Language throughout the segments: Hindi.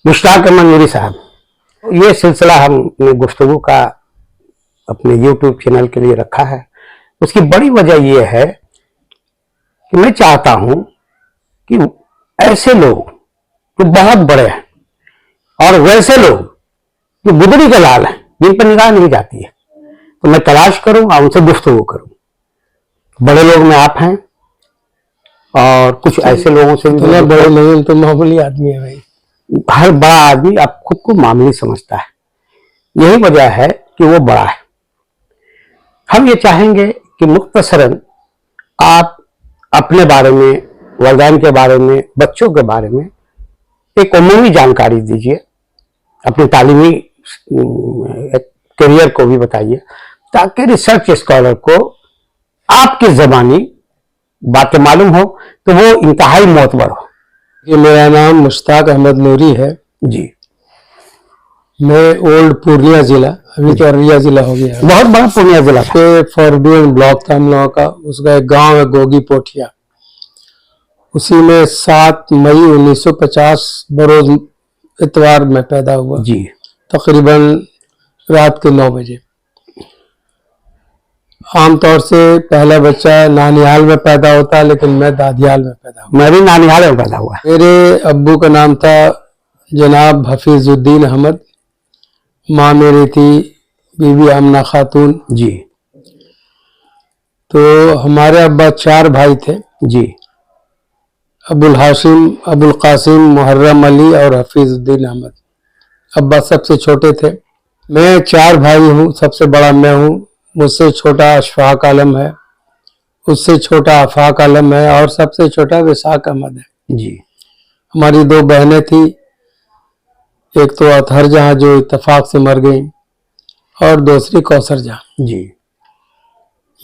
मुश्ताक अहमद नूरी साहब, ये सिलसिला हमने गुफ्तगू का अपने YouTube चैनल के लिए रखा है। उसकी बड़ी वजह यह है कि मैं चाहता हूं कि ऐसे लोग जो बहुत बड़े हैं और वैसे लोग जो गुदड़ी के लाल हैं, जिन पर निगाह नहीं जाती है, तो मैं तलाश करूं और उनसे गुफ्तगू करूं। बड़े लोग में आप हैं और कुछ ऐसे लोगों से भी। बड़े नहीं, तो मामूली आदमी है भाई। हर बड़ा आदमी अब खुद को मामूली समझता है, यही वजह है कि वो बड़ा है। हम ये चाहेंगे कि मुख्तसरन आप अपने बारे में, वालिदैन के बारे में, बच्चों के बारे में एक उमूमी जानकारी दीजिए, अपने तालीमी करियर को भी बताइए, ताकि रिसर्च स्कॉलर को आपकी ज़बानी बातें मालूम हो तो वो इंतहाई मोतबर हो। ये मेरा नाम मुश्ताक अहमद नूरी है जी। मैं ओल्ड पूर्णिया जिला, अभी तो अररिया जिला हो गया, बहुत बड़ा पूर्णिया जिला पे फॉरबियन ब्लॉक था हम लोगों का। उसका एक गांव है गोगी पोठिया, उसी में 7 मई 1950 बरोज इतवार में पैदा हुआ जी, तकरीबन रात के 9 बजे। आमतौर से पहला बच्चा नानिहाल में पैदा होता है, लेकिन मैं दादियाल में पैदा हुआ। मैं भी नानिहाल में पैदा हुआ। मेरे अब्बू का नाम था जनाब हफीजुद्दीन अहमद, माँ मेरी थी बीबी आमना खातून जी। तो हमारे अब्बा 4 भाई थे जी। अबुल हाशिम, अबुल कासिम, मुहर्रम अली और हफीजुद्दीन अहमद। अब्बा सबसे छोटे थे। मैं 4 भाई हूँ, सबसे बड़ा मैं हूँ। मुझसे छोटा अशफाक आलम है, उससे छोटा आफाक आलम है और सबसे छोटा विसाक अहमद है जी। हमारी 2 बहनें थी, एक तो अतहर जहाँ जो इत्तेफाक से मर गई और दूसरी कौसर जहाँ जी।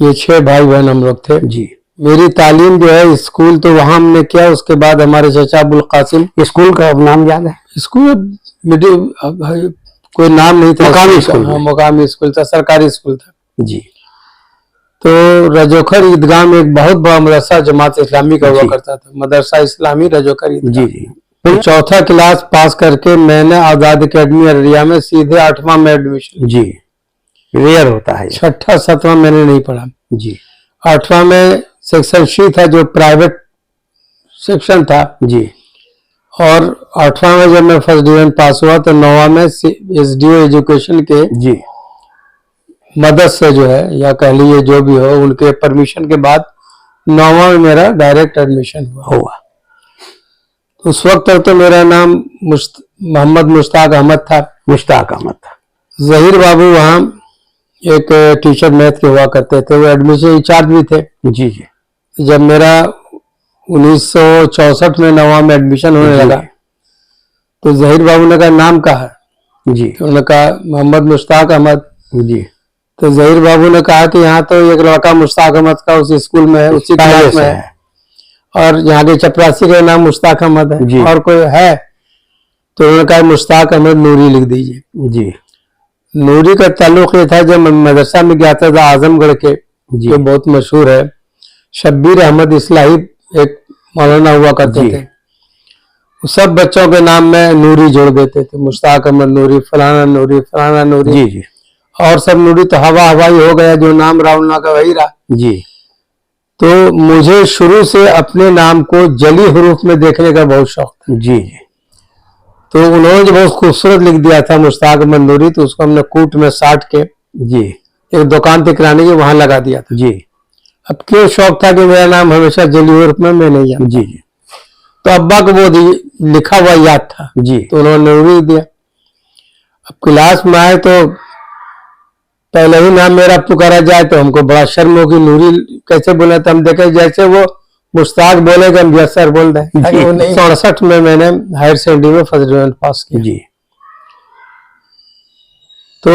ये 6 भाई बहन हम लोग थे जी। मेरी तालीम जो है स्कूल तो वहाँ हमने किया। उसके बाद हमारे चचा अबुल कासिम, स्कूल का नाम याद है? स्कूल कोई नाम नहीं था, मुकामी स्कूल। हाँ, मुकामी स्कूल था, सरकारी स्कूल था जी। तो रजोखर ईदगाह में एक बहुत बड़ा मदरसा जमात इस्लामी का हुआ करता था, मदरसा इस्लामी रजोखर ईदगाह। जी। फिर 4था क्लास पास करके मैंने आजाद अकेडमी अररिया में सीधे 8वां में एडमिशन। जी, रेयर होता है। 6ठा 7वां मैंने नहीं पढ़ा जी। 8वां में सेक्शन सी था जो प्राइवेट सेक्शन था जी। और 8वां में जब मैं फर्स्ट डिवीजन पास हुआ तो 9वां में SDO एजुकेशन के जी मदद से जो है, या कह लीजिए जो भी हो, उनके परमिशन के बाद 9वां में मेरा डायरेक्ट एडमिशन हुआ। उस वक्त तक तो मेरा नाम मोहम्मद मुश्ताक अहमद था। मुश्ताक अहमद था। जहीर बाबू वहाँ एक टीचर मैथ के हुआ करते थे, वो एडमिशन इंचार्ज भी थे। जी जी। जब मेरा 1964 में 9वां में एडमिशन होने लगा तो जहीर बाबू ने कहा नाम कहा है? जी। तो उन्होंने कहा मोहम्मद मुश्ताक अहमद। जी। तो जहीर बाबू ने कहा कि यहाँ तो एक लड़का मुश्ताक अहमद का उसी स्कूल में है, उसी क्लास में है और यहाँ के चपरासी का नाम मुश्ताक अहमद है और कोई है? तो उन्होंने कहा मुश्ताक अहमद नूरी लिख दीजिए। जी। नूरी का ताल्लुक ये था, जब मदरसा में गया था आजमगढ़ के जो बहुत मशहूर है शब्बीर अहमद इस्लाही एक मौलाना हुआ करते थे, सब बच्चों के नाम में नूरी जोड़ देते थे, मुश्ताक अहमद नूरी, फलाना नूरी, फलाना नूरी। जी जी। और सब नूरी तो हवा हवाई हो गया, जो नाम रावना का वही रहा। जी। तो मुझे शुरू से अपने नाम को जली हरूफ में देखने का बहुत शौक था। जी जी। तो उन्होंने जो बहुत खूबसूरत लिख दिया था मुश्ताक अहमद नूरी, तो उसको हमने कूट में साट के जी एक दुकान पे किराने की वहां लगा दिया था। जी। अब क्यों शौक था कि मेरा नाम हमेशा जली हरूफ में मैं नहीं जानता। जी जी। तो अब्बा को वो लिखा हुआ याद था जी। तो उन्होंने नूरी दिया। अब क्लास में आए तो पहले ही नाम मेरा पुकारा जाए तो हमको बड़ा शर्म होगी, नूरी कैसे बोले? तो हम देखे जैसे वो मुश्ताक बोलेगा हम यस बोल रहे हैं। 67 में मैंने हायर सेकेंडरी में फर्स्ट डिवीजन पास किया। जी। तो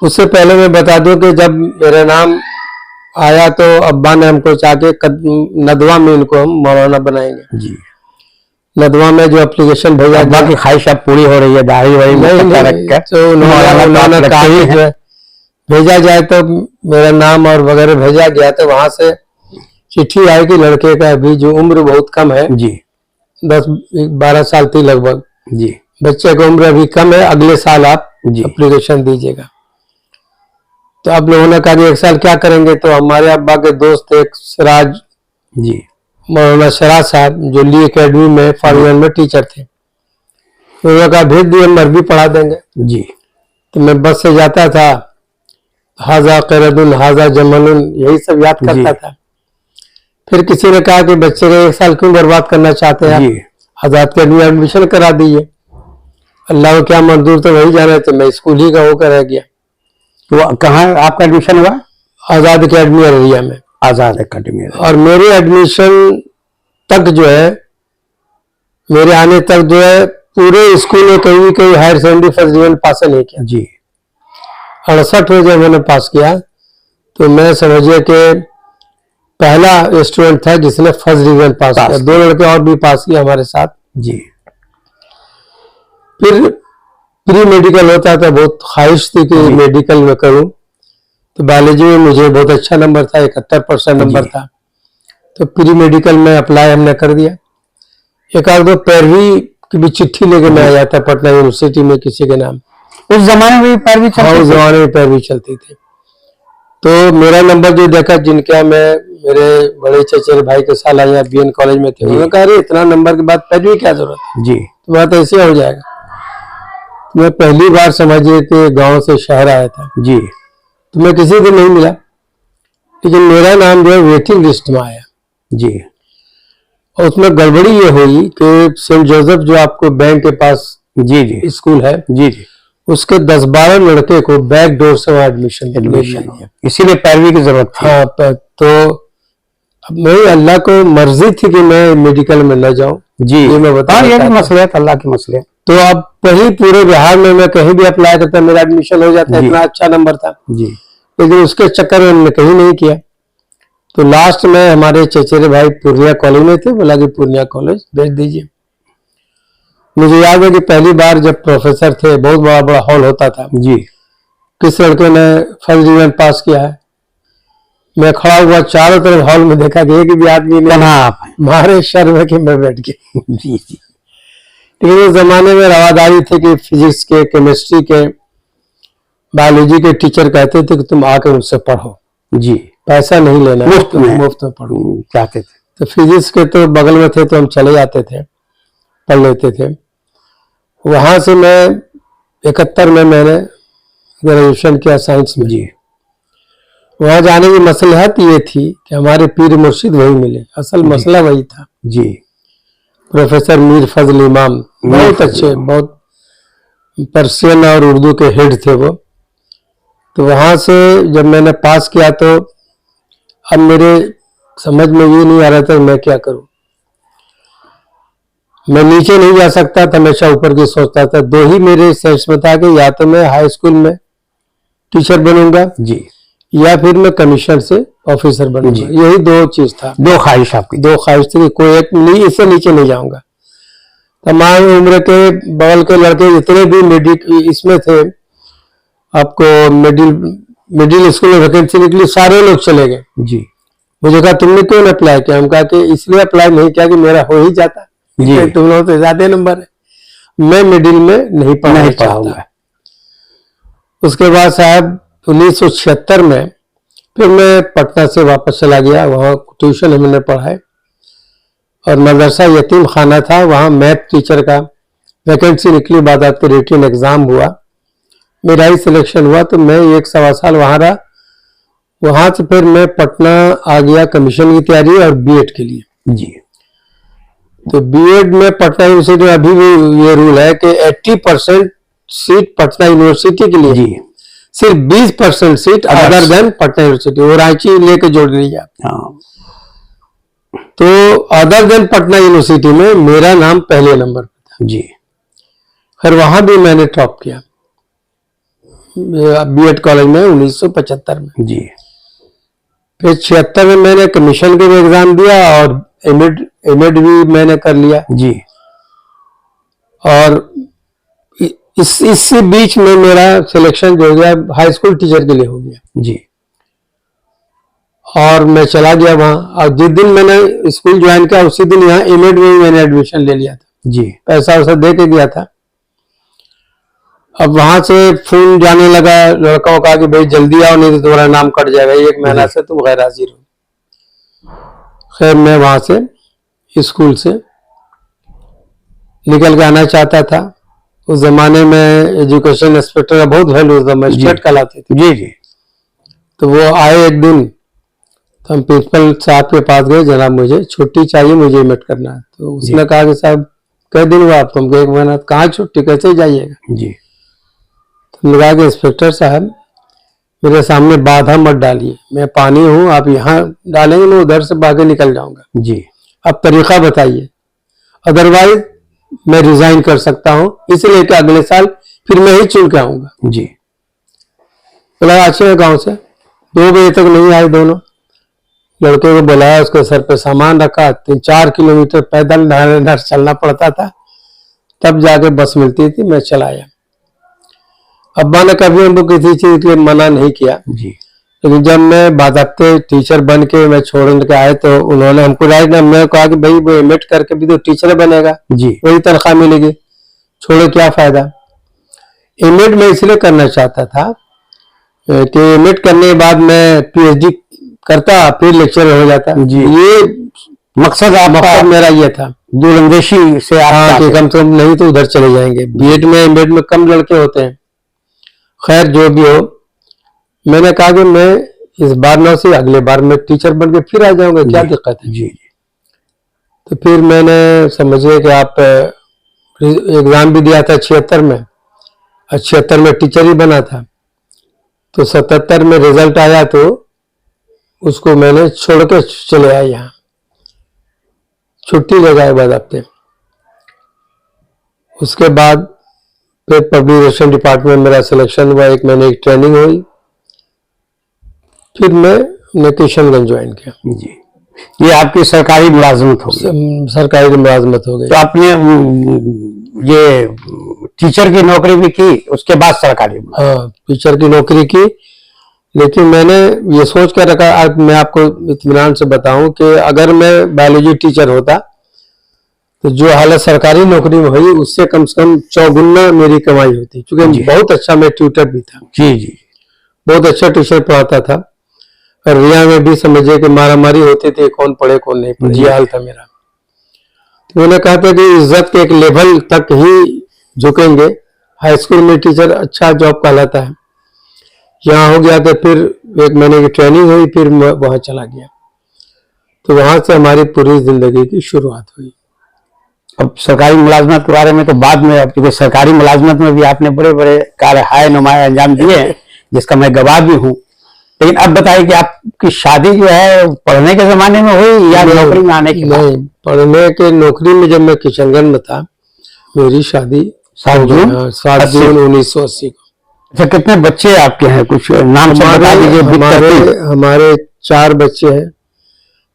उससे पहले मैं बता दूं कि जब मेरा नाम आया तो अब्बा ने हमको चाह के नदवा में इनको हम मौलाना बनाएंगे। जी। नदवा में जो एप्लीकेशन भेजा, अब्बा की ख्वाहिश अब पूरी हो रही है, दाढ़ी वाड़ी तो उन्होंने कहा ही भेजा जाए तो मेरा नाम और वगैरह भेजा गया। तो वहां से चिट्ठी आई कि लड़के का अभी जो उम्र बहुत कम है, जी 10-12 साल थी लगभग, जी बच्चे की उम्र अभी कम है, अगले साल आप जी। एप्लीकेशन दीजिएगा। तो आप लोगों ने कहा कि 1 साल क्या करेंगे, तो हमारे अब्बा के दोस्त एक सिराज, जी। मौलाना सिराज साहब, जो ली एकेडमी में फॉरन में टीचर थे, तो उन्होंने कहा भेज दिए, हम अरबी पढ़ा देंगे। जी। तो मैं बस से जाता था, हाजा कैरदुन हाजा जमनुन यही सब याद करता जी। था। फिर किसी ने कहा कि बच्चे का 1 साल क्यों बर्बाद करना चाहते हैं, जी। आजाद अकेडमी एडमिशन करा दीजिए। अल्लाह को क्या मंजूर, तो वही जाना, तो मैं स्कूल ही का होकर रह गया। तो कहाँ आपका एडमिशन हुआ? आजाद अकेडमी अररिया में। आजाद एकेडमी। और मेरे एडमिशन तक जो है, मेरे आने तक जो है, पूरे स्कूल में कहीं भी कोई higher secondary first division pass नहीं किया। जी। 68 में जब मैंने पास किया, तो मैं समझिए कि पहला स्टूडेंट था जिसने फर्स्ट डिवीजन पास किया। 2 लड़के और भी पास किए हमारे साथ। जी। फिर प्री मेडिकल होता था, बहुत ख्वाहिश थी कि मेडिकल में करूं। तो बायोलॉजी में मुझे बहुत अच्छा नंबर था, 71% नंबर था। तो प्री मेडिकल में अप्लाई हमने कर दिया। एक आध दो पैरवी की भी चिट्ठी लेके मैं आया था पटना यूनिवर्सिटी में किसी के नाम। उस जमाने में पैरवी चलती थी? उस जमाने में पैरवी चलती थी। तो मेरा नंबर जो देखा, जिनका मैं मेरे बड़े चचेरे भाई के साथ आया BN कॉलेज में थे, उन्होंने कहा अरे इतना नंबर के बाद पैरवी क्या जरूरत है, जी। तो बात ऐसे हो जाएगा। तो मैं पहली बार समझिए कि गांव से शहर आया था। जी। तो मैं किसी को नहीं मिला, लेकिन मेरा नाम जो है वेटिंग लिस्ट में आया। जी। और उसमें गड़बड़ी ये हुई कि सेंट जोसेफ जो आपको बैंक के पास जी। जी। स्कूल है, जी। जी। उसके 10-12 लड़के को बैक डोर से वहां एडमिशन इसीलिए पैरवी की जरूरत थी। हाँ, तो अब मेरी अल्लाह को मर्जी थी कि मैं मेडिकल में न जाऊं। जी। ये मैं बता ये भी मसले, अल्लाह के मसले। तो अब वही पूरे बिहार में मैं कहीं भी अप्लाई करता मेरा एडमिशन हो जाता, इतना अच्छा नंबर था। जी। लेकिन उसके चक्कर में हमने कहीं नहीं किया। तो लास्ट में हमारे चचेरे भाई पूर्णिया कॉलेज में थे, बोला कि पूर्णिया कॉलेज भेज दीजिए। मुझे याद है कि पहली बार जब प्रोफेसर थे, बहुत बड़ा बड़ा हॉल होता था। जी। किस लड़के ने फर्स्ट डिवीजन पास किया है, मैं खड़ा हुआ, चारों तरफ हॉल में देखा कि एक भी आदमी ने मारे शर्म कि मैं बैठ गया। जी। जी। लेकिन उस जमाने में रवादारी थी कि फिजिक्स के, केमिस्ट्री के, बायोलॉजी के टीचर कहते थे कि तुम आकर उनसे पढ़ो। जी। पैसा नहीं लेना, मुफ्त में पढ़ो चाहते थे। तो फिजिक्स के तो बगल में थे, तो हम चले जाते थे, पढ़ लेते थे। वहां से मैं 71 में मैंने ग्रेजुएशन किया साइंस में। जी। वहां जाने की मसलहत ये थी कि हमारे पीर मुर्शिद वही मिले, असल मसला वही था। जी। प्रोफेसर मीर फजल इमाम, बहुत अच्छे, बहुत पर्शियन और उर्दू के हेड थे वो। तो वहां से जब मैंने पास किया, तो अब मेरे समझ में ये नहीं आ रहा था मैं क्या करूं। मैं नीचे नहीं जा सकता था, हमेशा ऊपर की सोचता था। 2 ही मेरे सेंस में था कि या तो मैं हाई स्कूल में टीचर बनूंगा, जी, या फिर मैं कमीशन से ऑफिसर बनूंगा। यही 2 चीज था, 2 ख्वाहिश आपकी। 2 ख्वाहिश थी, कोई एक नहीं, इससे नीचे नहीं जाऊंगा। तमाम उम्र के बगल के लड़के जितने भी इसमें थे, आपको मिडिल स्कूल में वैकेंसी निकली, सारे लोग चले गए। जी। मुझे कहा तुमने क्यों अप्लाई किया? हम कहा कि इसलिए अप्लाई नहीं किया कि मेरा हो ही जाता, जी, तुम लोगों से ज्यादा नंबर है, मैं मिडिल में नहीं पढ़ना चाहूंगा। उसके बाद साहब 1976 में फिर मैं पटना से वापस चला गया। वहाँ ट्यूशन हमने पढ़ाए और मदरसा यतीम खाना था, वहाँ मैथ टीचर का वैकेंसी निकली, बाद आपके रिटन एग्जाम हुआ, मेरा ही सिलेक्शन हुआ। तो मैं 1-1.25 साल वहाँ रहा। वहाँ से फिर मैं पटना आ गया कमीशन की तैयारी और बीएड के लिए। जी। तो बीएड में पटना यूनिवर्सिटी में अभी भी ये रूल है कि 80% सीट पटना यूनिवर्सिटी के लिए, जी, सिर्फ 20% seat other than Patna university, वो रांची लेके जोड़ लीजिए। तो अदर देन पटना यूनिवर्सिटी में मेरा नाम पहले नंबर पर था। जी। फिर वहां भी मैंने टॉप किया बीएड कॉलेज में 1975 में। जी। फिर 76 में मैंने कमीशन के भी एग्जाम दिया और एमएड भी मैंने कर लिया। जी। और इसी बीच में मेरा सिलेक्शन जो हो गया हाई स्कूल टीचर के लिए हो गया। जी। और मैं चला गया वहां, और जिस दिन मैंने स्कूल ज्वाइन किया उसी दिन यहाँ एमएड में मैंने एडमिशन ले लिया था। जी। पैसा वैसा दे के गया था। अब वहां से फोन जाने लगा, लड़का को कहा कि भाई जल्दी आओ नहीं तो तुम्हारा नाम कट जाएगा, 1 महीना से तुम गैर हाजिर हो। खैर मैं वहां से स्कूल से निकल के आना चाहता था। उस जमाने में एजुकेशन इंस्पेक्टर का बहुत वैल्यू था, मजिस्ट्रेट कहलाते थे। जी जी। तो वो आए एक दिन, तो हम प्रिंसिपल साहब के पास गए, जनाब मुझे छुट्टी चाहिए, मुझे एडमिट करना है। तो उसने कहा कि साहब कई दिन हुआ आपको? हमको 1 महीना। कहाँ छुट्टी, कैसे जाइएगा? जी। तो हमने कहा कि इंस्पेक्टर साहब मेरे सामने बाधा मत डालिए, मैं पानी हूँ, आप यहाँ डालेंगे मैं उधर से भागे निकल जाऊंगा। जी। अब तरीका बताइए, अदरवाइज मैं रिजाइन कर सकता हूँ, इसलिए कि अगले साल फिर मैं ही चुन के आऊंगा। जी। बोला अच्छे गाँव से 2 बजे तक नहीं आए दोनों। लड़के को बुलाया, उसके सर पे सामान रखा, 3-4 किलोमीटर पैदल नहर चलना पड़ता था, तब जाके बस मिलती थी। मैं चला आया। अब्बा ने कभी हमको किसी चीज के लिए मना नहीं किया, जी। लेकिन जब मैं बाकायदे टीचर बन के मैं छोड़ के आए तो उन्होंने हमको राइट ना, मैं कहा कि भाई वो एमएड करके भी तो टीचर बनेगा, जी। वही तनख्वाह मिलेगी, छोड़ो क्या फायदा। एमएड मैं इसलिए करना चाहता था कि एमएड करने के बाद मैं पीएचडी करता, फिर लेक्चर हो जाता। जी। ये मकसद आपका मेरा ये था, दूरंदेशी से आप कि कम से कम नहीं तो उधर चले जाएंगे। बीएड में एमएड में कम लड़के होते हैं। खैर जो भी हो, मैंने कहा कि मैं इस बार ना से अगले बार मैं टीचर बन के फिर आ जाऊंगा, क्या दिक्कत है। जी। तो फिर मैंने समझिए कि आप एग्जाम भी दिया था 76 में, 76 में टीचर ही बना था। तो 77 में रिजल्ट आया तो उसको मैंने छोड़ के चले आया यहाँ, छुट्टी ले गए बाद हफ्ते। उसके बाद फिर पब्लिक रिलेशन डिपार्टमेंट मेरा सिलेक्शन हुआ, 1 महीने की ट्रेनिंग हुई, फिर मैं किशनगंज ज्वाइन किया। जी। ये आपकी सरकारी मुलाजमत हो गई? सरकारी मुलाजमत हो गई। तो आपने ये टीचर की नौकरी भी की, उसके बाद सरकारी? हाँ, टीचर की नौकरी की, लेकिन मैंने ये सोच कर रखा, आज मैं आपको इत्मीनान से बताऊं कि अगर मैं बायोलॉजी टीचर होता तो जो हालत सरकारी नौकरी में हुई उससे कम से कम 4 मेरी कमाई होती, क्योंकि बहुत अच्छा मैं ट्यूटर भी था। जी जी। बहुत अच्छा ट्यूशन पढ़ाता था। और रिया में भी समझिए कि मारामारी होती थी, कौन पढ़े कौन नहीं पढ़े, ये हाल था मेरा। तो मैंने कहा था कि इज्जत के एक लेवल तक ही झुकेंगे, हाई स्कूल में टीचर अच्छा जॉब कहलाता है। यहाँ हो गया तो फिर 1 महीने की ट्रेनिंग हुई, फिर मैं वहां चला गया। तो वहां से हमारी पूरी जिंदगी की शुरुआत हुई। अब सरकारी मुलाजमत के बारे में तो बाद में, अब क्योंकि सरकारी मुलाजमत में भी आपने बड़े बड़े कार्य हाय नुमाय अंजाम दिए हैं, जिसका मैं गवाह भी हूँ। लेकिन अब बताइए कि आपकी शादी जो है पढ़ने के जमाने में हुई या नौकरी में आने के बाद? नहीं, पढ़ने के नौकरी में जब मैं किशनगंज में था, मेरी शादी 7 जून 1980 को। अच्छा, कितने बच्चे आपके हैं? कुछ नाम से बता दीजिए। हमारे 4 बच्चे हैं।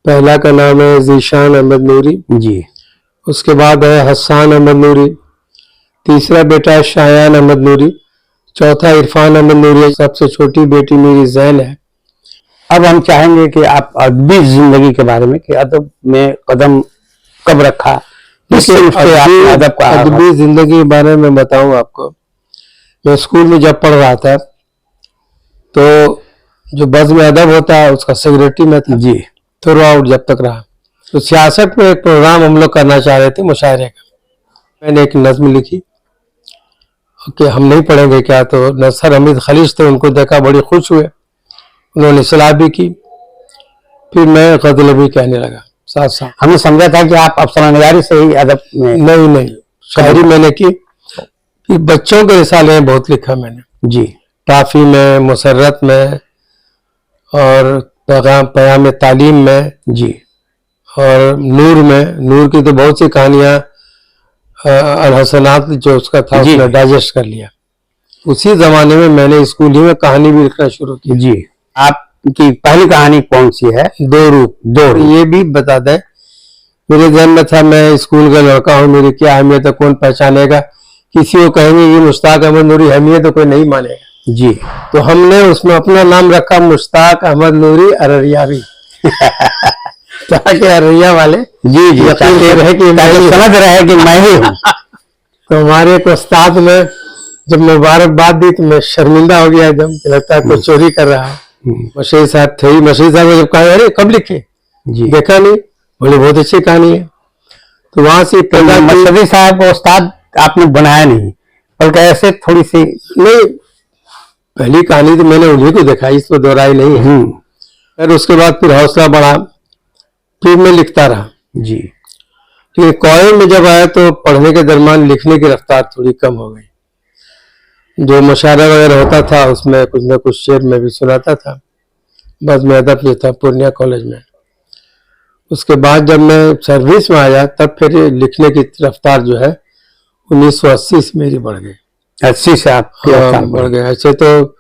पहला का नाम है जीशान अहमद नूरी जी। उसके बाद है हसन अहमद नूरी, तीसरा बेटा है शायान अहमद नूरी, चौथा इरफान अहमद नूरी, सबसे छोटी बेटी मेरी जैन है। अब हम चाहेंगे कि आप अदबी जिंदगी के बारे में, कि अदब में कदम कब रखा, अदबी जिंदगी के बारे में बताऊं आपको। मैं स्कूल में जब पढ़ रहा था तो जो बज़ में अदब होता है उसका सेक्रेटरी में था जी, थ्रू आउट जब तक रहा। तो 66 में एक प्रोग्राम हम लोग करना चाह रहे थे मुशायरे का। मैंने एक नज्म लिखी कि हम नहीं पढ़ेंगे क्या, तो नसर हमीद खलीज थे, उनको देखा बड़ी खुश हुए, उन्होंने सलाह भी की। फिर मैं गज़ल भी कहने लगा साथ साथ। हमने समझा था कि आप अफसर निगारी से ही अदब में। नहीं, शायरी मैंने की। फिर बच्चों के रिसाले बहुत लिखा मैंने जी, टाफी में, मुसर्रत में और पैगाम तालीम में जी, और नूर में। नूर की तो बहुत सी कहानियां अलहसनात जो उसका था उसने डाइजेस्ट कर लिया। उसी जमाने में मैंने स्कूल ही में कहानी भी लिखना शुरू की। जी। आपकी पहली कहानी कौन सी है? 2 रूप। ये भी बता दें, मेरे जहन में था मैं स्कूल का लड़का हूँ, मेरी क्या अहमियत है, कौन पहचानेगा। किसी को कहेंगे ये मुश्ताक अहमद नूरी अहमियत तो कोई नहीं मानेगा। जी। तो हमने उसमें अपना नाम रखा मुश्ताक अहमद नूरी अररियावी ताकि अररिया वाले जी जी यकीन रहे कि समझ रहे हैं कि मैं ही हूँ। तो हमारे एक उस्ताद में जब मुबारकबाद दी तो मैं शर्मिंदा हो गया एकदम, लगता है कोई चोरी कर रहा है। मशीद साहब थे, मशीद साहब ने जब कहा अरे कब लिखे, जी देखा नहीं, बोले बहुत अच्छी कहानी है। तो वहां से तो मशहदी साहब को उस्ताद आपने बनाया नहीं, बल्कि ऐसे थोड़ी सी नहीं, पहली कहानी तो मैंने उन्हीं को देखा, इसमें दोहराई नहीं है। फिर उसके बाद फिर हौसला बढ़ा, फिर मैं लिखता रहा जी। लेकिन कॉलेज में जब आया तो पढ़ने के दरमियान लिखने की रफ्तार थोड़ी कम हो गई। जो मुशायरा वगैरह होता था उसमें कुछ न कुछ शेर में भी सुनाता था, बस मैं अदब जो था पूर्णिया कॉलेज में। उसके बाद जब मैं सर्विस में आया तब फिर लिखने की रफ्तार जो है 1980 से मेरी बढ़ गई। 80 से आप बढ़ गए। ऐसे तो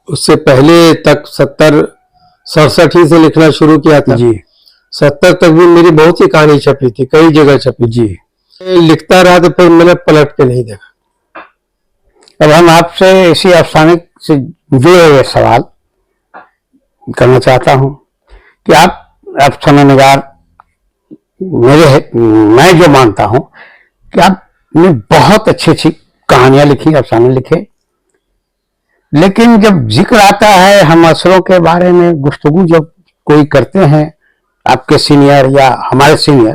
उससे पहले तक 70-67 ही से लिखना शुरू किया था जी। 70 तक भी मेरी बहुत सी कहानी छपी थी, कई जगह छपी जी। लिखता रहा तो फिर मैंने पलट के नहीं देखा। अब हम आपसे इसी अफसाने से जुड़े हुए सवाल करना चाहता हूं कि आप अफसाना निगार मैं जो मानता हूं कि आपने बहुत अच्छी अच्छी कहानियां लिखी, अफसाने लिखे, लेकिन जब जिक्र आता है हम असरों के बारे में गुफ्तगू जब कोई करते हैं, आपके सीनियर या हमारे सीनियर,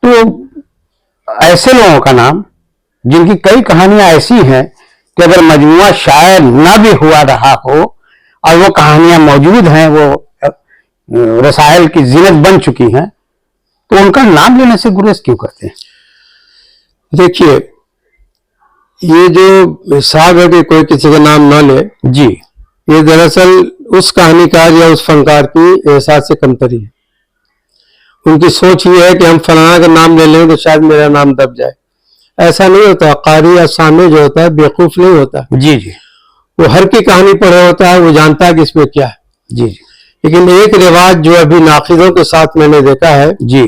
तो ऐसे लोगों का नाम जिनकी कई कहानियां ऐसी हैं कि अगर मजमुआ शायद ना भी हुआ रहा हो और वो कहानियां मौजूद हैं, वो रसायल की जीनत बन चुकी हैं, तो उनका नाम लेने से गुरेज क्यों करते हैं? देखिए, ये जो हिसाब है कि कोई किसी का नाम ना ले, जी, ये दरअसल उस कहानीकार या उस फनकार की एहसास से कमतरी है। उनकी सोच ये है कि हम फलाना का नाम ले लें तो शायद मेरा नाम दब जाए। ऐसा नहीं होता। कारी या सामे जो होता है बेवकूफ नहीं होता। जी जी, वो हर की कहानी पढ़े होता है, वो जानता है कि इसमें क्या है। जी जी, लेकिन एक रिवाज जो अभी नाखिदों के साथ मैंने देखा है, जी,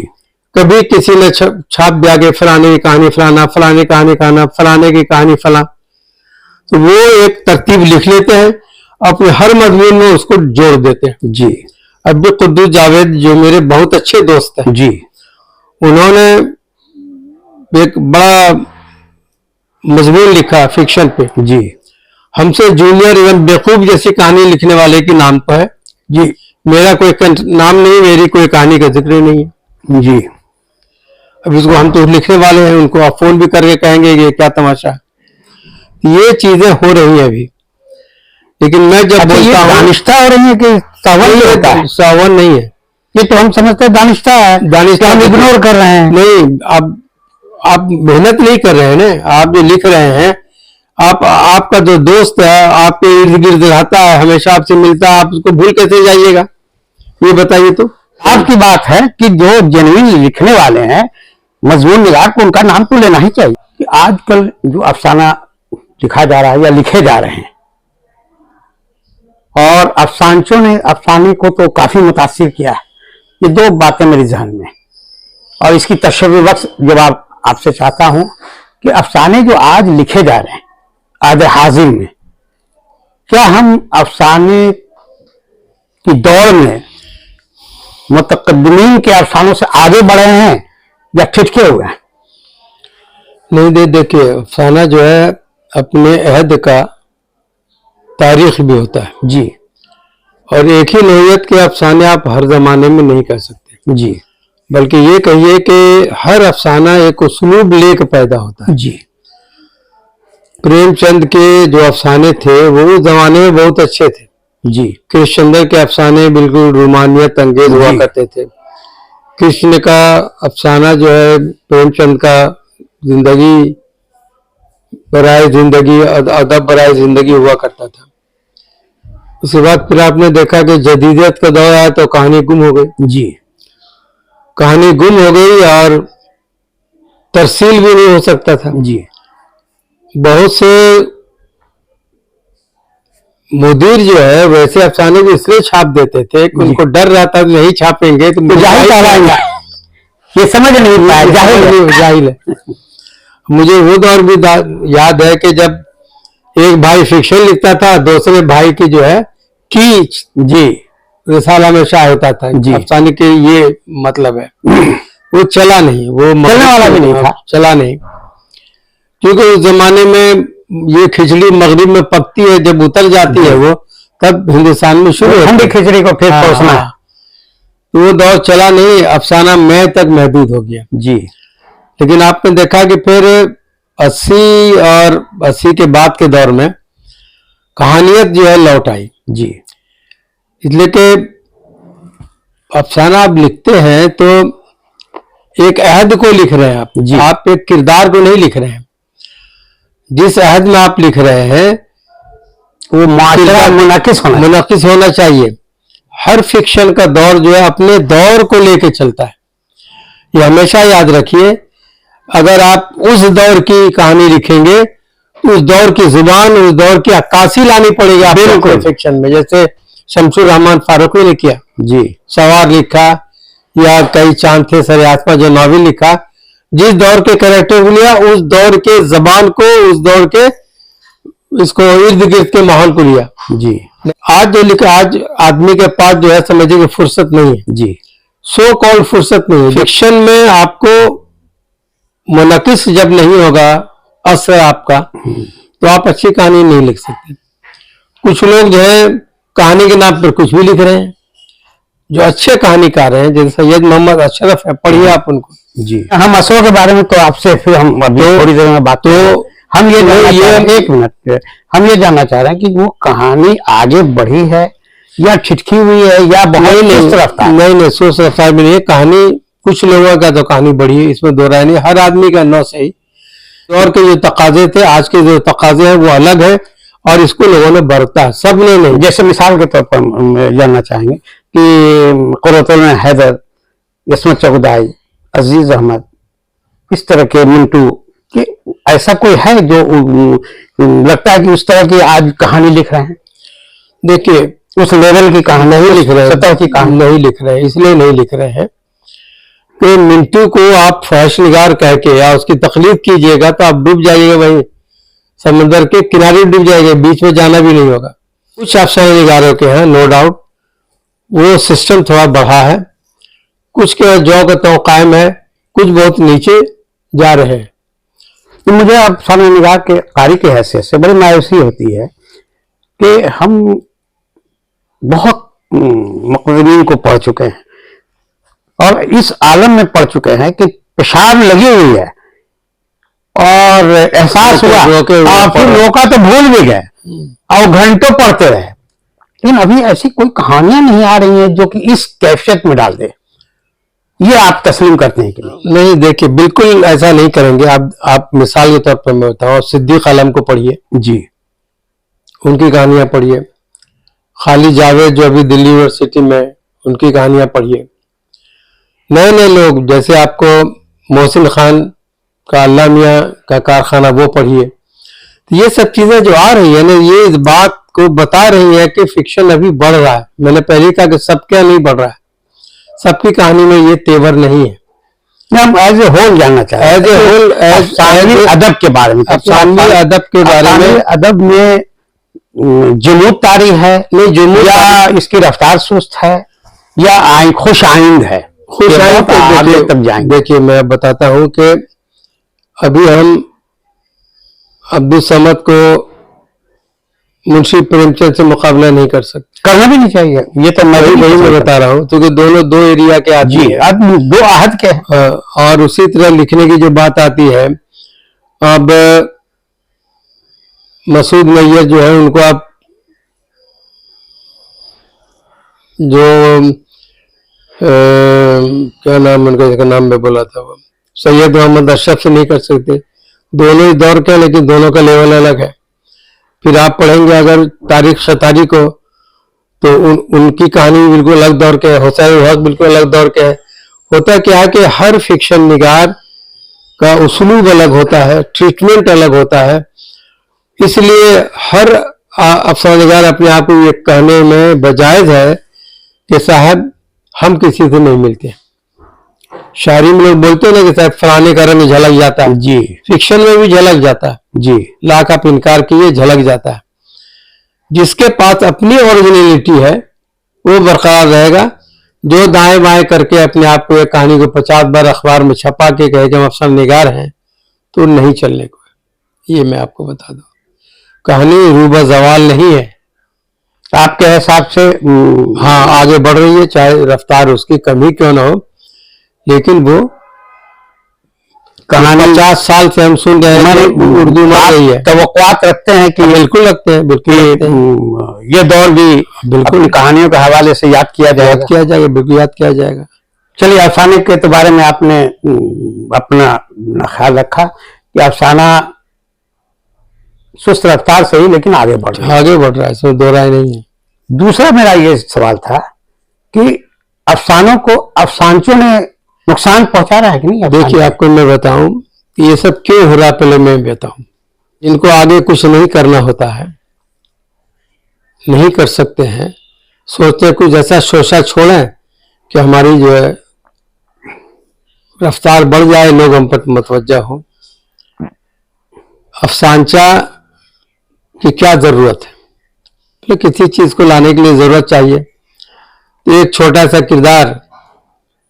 कभी किसी ने छाप दिया कि फलाने की कहानी फलाना, फलाने की कहानी खाना, फलाने की कहानी फला, तो वो एक तरतीब लिख लेते हैं, अपने हर मजमून में उसको जोड़ देते हैं। जी। अब्दुल कुद्दूस जावेद जो मेरे बहुत अच्छे दोस्त हैं, जी, उन्होंने एक बड़ा मजमून लिखा फिक्शन पे। जी, हमसे जूनियर एवं बेवकूफ जैसी कहानी लिखने वाले की नाम तो है जी, मेरा कोई नाम नहीं, मेरी कोई कहानी का जिक्र नहीं है जी। अब इसको हम तो लिखने वाले हैं, उनको आप फोन भी करके कहेंगे ये क्या तमाशा। ये चीजें हो रही है अभी, लेकिन मैं जब बोलता हूँ दानिश्ता हो रही है कि सावन नहीं होता है? सावन नहीं है, ये तो हम समझते हैं दानिश्ता है, दानिश्ता हम इग्नोर कर रहे हैं। नहीं, आप मेहनत नहीं कर रहे हैं ना, आप जो लिख रहे हैं, आपका जो दोस्त है आपके इर्द गिर्द रहता है, हमेशा आपसे मिलता है, आप उसको भूल कैसे जाइएगा? ये बताइए। तो आपकी बात है कि जो जेन्युइन लिखने वाले हैं, मजमून निगार को, उनका नाम तो लेना ही चाहिए। कि आजकल जो अफसाना लिखा जा रहा है या लिखे जा रहे हैं, और अफसानचों ने अफसाने को तो काफी मुतासिर किया है, ये दो बातें मेरे जहन में, और इसकी तशव्वुर वक्त जवाब आपसे चाहता हूं कि अफसाने जो आज लिखे जा रहे हैं आज हाजिर में, क्या हम अफसाने की दौड़ में मुतकद्दिमीन के अफसानों से आगे बढ़े हैं या ठिठके हुए हैं? नहीं, देखिए, अफसाना जो है अपने अहद का तारीख भी होता है जी, और एक ही नौयत के अफसाने आप हर जमाने में नहीं कर सकते जी, बल्कि ये कहिए कि हर अफसाना एक उस्लूब लेकर पैदा होता है जी। प्रेमचंद के जो अफसाने थे वो उस जमाने में बहुत अच्छे थे जी। कृष्णचंद्र के अफसाने बिल्कुल रोमानियत अंगेज हुआ करते थे। कृष्ण का अफसाना जो है प्रेमचंद का जिंदगी बराए जिंदगी, अदब बराए जिंदगी हुआ करता था। उसके बाद फिर आपने देखा कि जदीदियत का दौर आया तो कहानी गुम हो गई। जी, कहानी गुम हो गई और तरसील भी नहीं हो सकता था। जी। बहुत से मुदीर जो है वैसे अफसाने को इसलिए छाप देते थे कि उनको डर रहता कि नहीं छापेंगे तो जाहिल कहलाएंगे। ये समझ नहीं पाया, जाहिल है। मुझे वो दौर भी याद है कि जब एक भाई फिक्शन लिखता था, दूसरे भाई की जो है कीच जी रिसाला में शाह होता था। अफसाने के ये मतलब है वो चला नहीं, वो चलने वाला भी नहीं था, चला नहीं। क्योंकि उस जमाने में ये खिचड़ी मगरिब में पकती है, जब उतर जाती है वो, तब हिंदुस्तान में शुरू ठंडी खिचड़ी को फिर परोसना है। तो वो दौर चला नहीं, अफसाना मैं तक महदूद हो गया जी। लेकिन आपने देखा कि फिर 80 और 80 के बाद के दौर में कहानियत जो है लौट आई जी। इसलिए कि अफसाना आप लिखते हैं तो एक अहद को लिख रहे हैं जी। आप एक किरदार को नहीं लिख रहे हैं। जिस अहद में आप लिख रहे हैं वो माशरा मुनाकिस होना चाहिए। हर फिक्शन का दौर जो है अपने दौर को लेके चलता है, ये हमेशा याद रखिए। अगर आप उस दौर की कहानी लिखेंगे तो उस दौर की जुबान, उस दौर की अक्कासी लानी पड़ेगी आपको फिक्शन में। जैसे शमसुर रहमान फारूकी ने किया जी, सवार लिखा, या कई चांद थे सर आसमा जो नॉवेल लिखा, जिस दौर के कैरेक्टर को लिया, उस दौर के जबान को, उस दौर के इसको इर्द गिर्द के माहौल को लिया जी। आज जो लिखा, आज आदमी के पास जो है समझिए कि फुर्सत नहीं है जी, सो कॉल्ड फुर्सत नहीं है। फिक्शन में आपको मुनकिस जब नहीं होगा असर आपका, तो आप अच्छी कहानी नहीं लिख सकते। कुछ लोग जो है कहानी के नाम पर कुछ भी लिख रहे हैं, जो अच्छे कहानीकार हैं जैसे सैयद मोहम्मद अशरफ है, पढ़िए आप उनको जी। हम असरों के बारे में तो आपसे फिर हम अभी थोड़ी देर में बात, तो हम ये एक मिनट, हम ये जानना चाह रहे हैं कि वो कहानी आगे बढ़ी है या ठिठकी हुई है या बहुत नहीं सोच रफ्तार में नहीं है कहानी। कुछ लोगों का तो कहानी बढ़ी है, इसमें दो राय नहीं। हर आदमी का नौ सही दौर के जो तकाजे थे, आज के जो तकाजे हैं वो अलग है और इसको लोगों ने बरता है, सबने नहीं। जैसे मिसाल के तौर पर हम जानना चाहेंगे कि कुर्रतुल हैदर, इस्मत चौगदाई, अजीज अहमद, इस तरह के मिंटू कि ऐसा कोई है जो लगता है कि उस तरह की आज कहानी लिख रहे हैं? देखिए उस लेवल की कहानी नहीं लिख रहे हैं, सतह की कहानी नहीं लिख रहे हैं। इसलिए नहीं लिख रहे हैं कि मिंटू को आप फहश निगार कह के या उसकी तकलीफ कीजिएगा तो आप डूब जाइएगा, वही समंदर के किनारे डूब जाएंगे, बीच में जाना भी नहीं होगा। कुछ अफसाने निगारों के हैं नो डाउट, वो सिस्टम थोड़ा बढ़ा है, कुछ के जो का तो कायम है, कुछ बहुत नीचे जा रहे हैं। तो मुझे अफसाने निगार के कारी की हैसियत से बड़ी मायूसी होती है कि हम बहुत मुक़र्रिरीन को पढ़ चुके हैं और इस आलम में पढ़ चुके हैं कि पेशाब लगी हुई है और एहसास हुआ और फिर रोका तो भूल भी गए और घंटों पढ़ते रहे। लेकिन अभी ऐसी कोई कहानियां नहीं आ रही हैं जो कि इस कैफियत में डाल दे। ये आप तस्लीम करते हैं कि नहीं? नहीं, देखिए बिल्कुल ऐसा नहीं करेंगे। आप मिसाल के तौर पर मैं बताऊं, सिद्दीक आलम को पढ़िए जी, उनकी कहानियां पढ़िए। खालिद जावेद जो अभी दिल्ली यूनिवर्सिटी में, उनकी कहानियां पढ़िए। नए नए लोग जैसे आपको मोहसिन खान का अल्लाह मियां का कारखाना, वो पढ़िए। तो ये सब चीजें जो आ रही है ना, ये इस बात को बता रही है कि फिक्शन अभी बढ़ रहा है। मैंने पहले कहा कि सब क्या नहीं बढ़ रहा है, सबकी कहानी में ये तेवर नहीं है। हम एज ए होल जानना चाहते हैं, एज ए होल अदब के बारे में, अफसानी अदब के बारे में। अदब में जुमूद तारी है नहीं, जुमूद या इसकी रफ्तार सुस्त है या खुश आइंद है? खुश आइंद आगे तक जाएंगे। देखिए मैं बताता हूं कि अभी हम अब्दुल समद को मुंशी प्रेमचंद से मुकाबला नहीं कर सकते, करना भी नहीं चाहिए। ये तो मैं वही बता रहा हूँ, क्योंकि दोनों दो एरिया के आदमी हैं, दो आहद के हैं। और उसी तरह लिखने की जो बात आती है, अब मसूद मैयर जो है उनको आप जो क्या नाम उनका, इसका नाम मैं बोला था, वो सैयद मोहम्मद अशरफ से नहीं कर सकते। दोनों ही दौर के, लेकिन दोनों का लेवल अलग है। फिर आप पढ़ेंगे अगर तारीख शतारी को, तो उनकी कहानी बिल्कुल अलग दौर के है। हुसैन हक बिल्कुल अलग दौर के है। होता क्या है कि हर फिक्शन निगार का उस्लूब अलग होता है, ट्रीटमेंट अलग होता है। इसलिए हर अफसाना निगार अपने आप को ये कहने में बजायज है कि साहब हम किसी से नहीं मिलते। शायरी में लोग बोलते हैं ना कि साहब फलाने का रंग झलक जाता है, जी फिक्शन में भी झलक जाता है जी, लाख आप इनकार किए झलक जाता है। जिसके पास अपनी ओरिजिनलिटी है वो बरकरार रहेगा। जो दाएं बाएं करके अपने आप को एक कहानी को 50 बार अखबार में छपा के कहे कि हम अफसाना निगार हैं, तो नहीं चलने को। ये मैं आपको बता दूं, कहानी रूबा जवाल नहीं है। आपके हिसाब से हाँ, आगे बढ़ रही है, चाहे रफ्तार उसकी कमी क्यों ना हो, लेकिन वो कहानी 50 साल से हम सुन रहे हैं कि उर्दू मर रही है। तवक्कुआत रखते हैं कि बिल्कुल लगते हैं, बिल्कुल लगते हैं। ये दौर भी बिल्कुल अपनी कहानियों के हवाले से याद किया याद जाएगा। किया जाएगा, बिल्कुल याद किया जाएगा। चलिए, अफसाने के तो बारे में आपने अपना ख्याल रखा कि अफसाना सुस्त रफ्तार से ही लेकिन आगे बढ़ रहा है। आगे बढ़ रहा है, इसमें दो राय नहीं है। दूसरा मेरा ये सवाल था कि अफसानों को अफसानचों ने नुकसान पहुंचा रहा है कि नहीं? देखिए, आपको मैं बताऊं कि ये सब क्यों हो रहा है, पहले मैं बताऊं। इनको आगे कुछ नहीं करना होता है, नहीं कर सकते हैं, सोचते कुछ ऐसा शोषा छोड़ें कि हमारी जो है रफ्तार बढ़ जाए, लोग हम पर मुतवज्जा हो। अफसानचा की क्या जरूरत है? तो किसी चीज को लाने के लिए जरूरत चाहिए। तो एक छोटा सा किरदार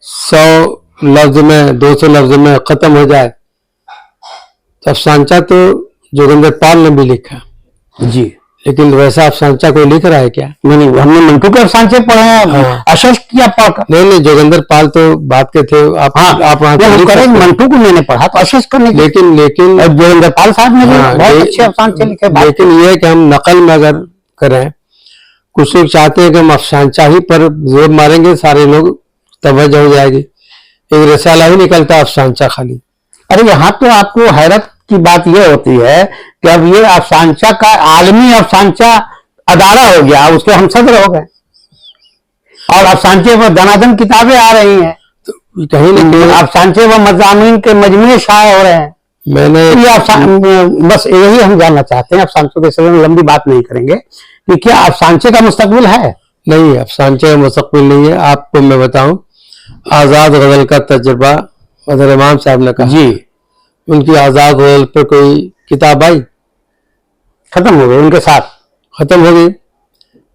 100 लफ्ज में, 200 लफ्ज में खत्म हो जाए, तो अफसानचा तो जोगिंदर पाल ने भी लिखा जी, लेकिन वैसा अफसानचा कोई लिख रहा है क्या? नहीं, हमने मंटू के अफसानचे पढ़े हैं। हाँ। अशश किया पढ़ नहीं, जोगिंदर पाल तो बात के थे। आप वहां नहीं, लिख सकते हैं। मंटू को मैंने पढ़ा तो अशश करने की, लेकिन और जोगिंदर पाल साहब ने भी हाँ, बहुत अच्छे अफसानचे लिखे। लेकिन ये है कि हम नकल में अगर करें, कुछ लोग चाहते हैं कि हम अफसानचा ही पर जोर मारेंगे, सारे लोग तवज्जो हो जाएगी। एक रसाला ही निकलता अफसानचा खाली। अरे यहाँ तो आपको हैरत की बात यह होती है कि अब ये अफसानचा का आलमी अफसानचा अदारा हो गया, उसके हम सदर हो गए और अफसानचे पर दनादन किताबें आ रही हैं। तो कहीं ना कहीं अफसानचे व मज़ामीन के मजमूए शाये हो रहे हैं। मैंने ये बस यही हम जानना चाहते हैं, अफसानचों के सिलसिले में लंबी बात नहीं करेंगे कि क्या अफसानचे का मुस्तकबिल है? नहीं, अफसानचे का मुस्तकबिल नहीं है। आपको मैं बताऊं, आजाद गजल का तजुर्बा मदर इमाम साहब ने कहा जी, उनकी आजाद गजल पर कोई किताब आई, खत्म हो गए उनके साथ, खत्म हो गई।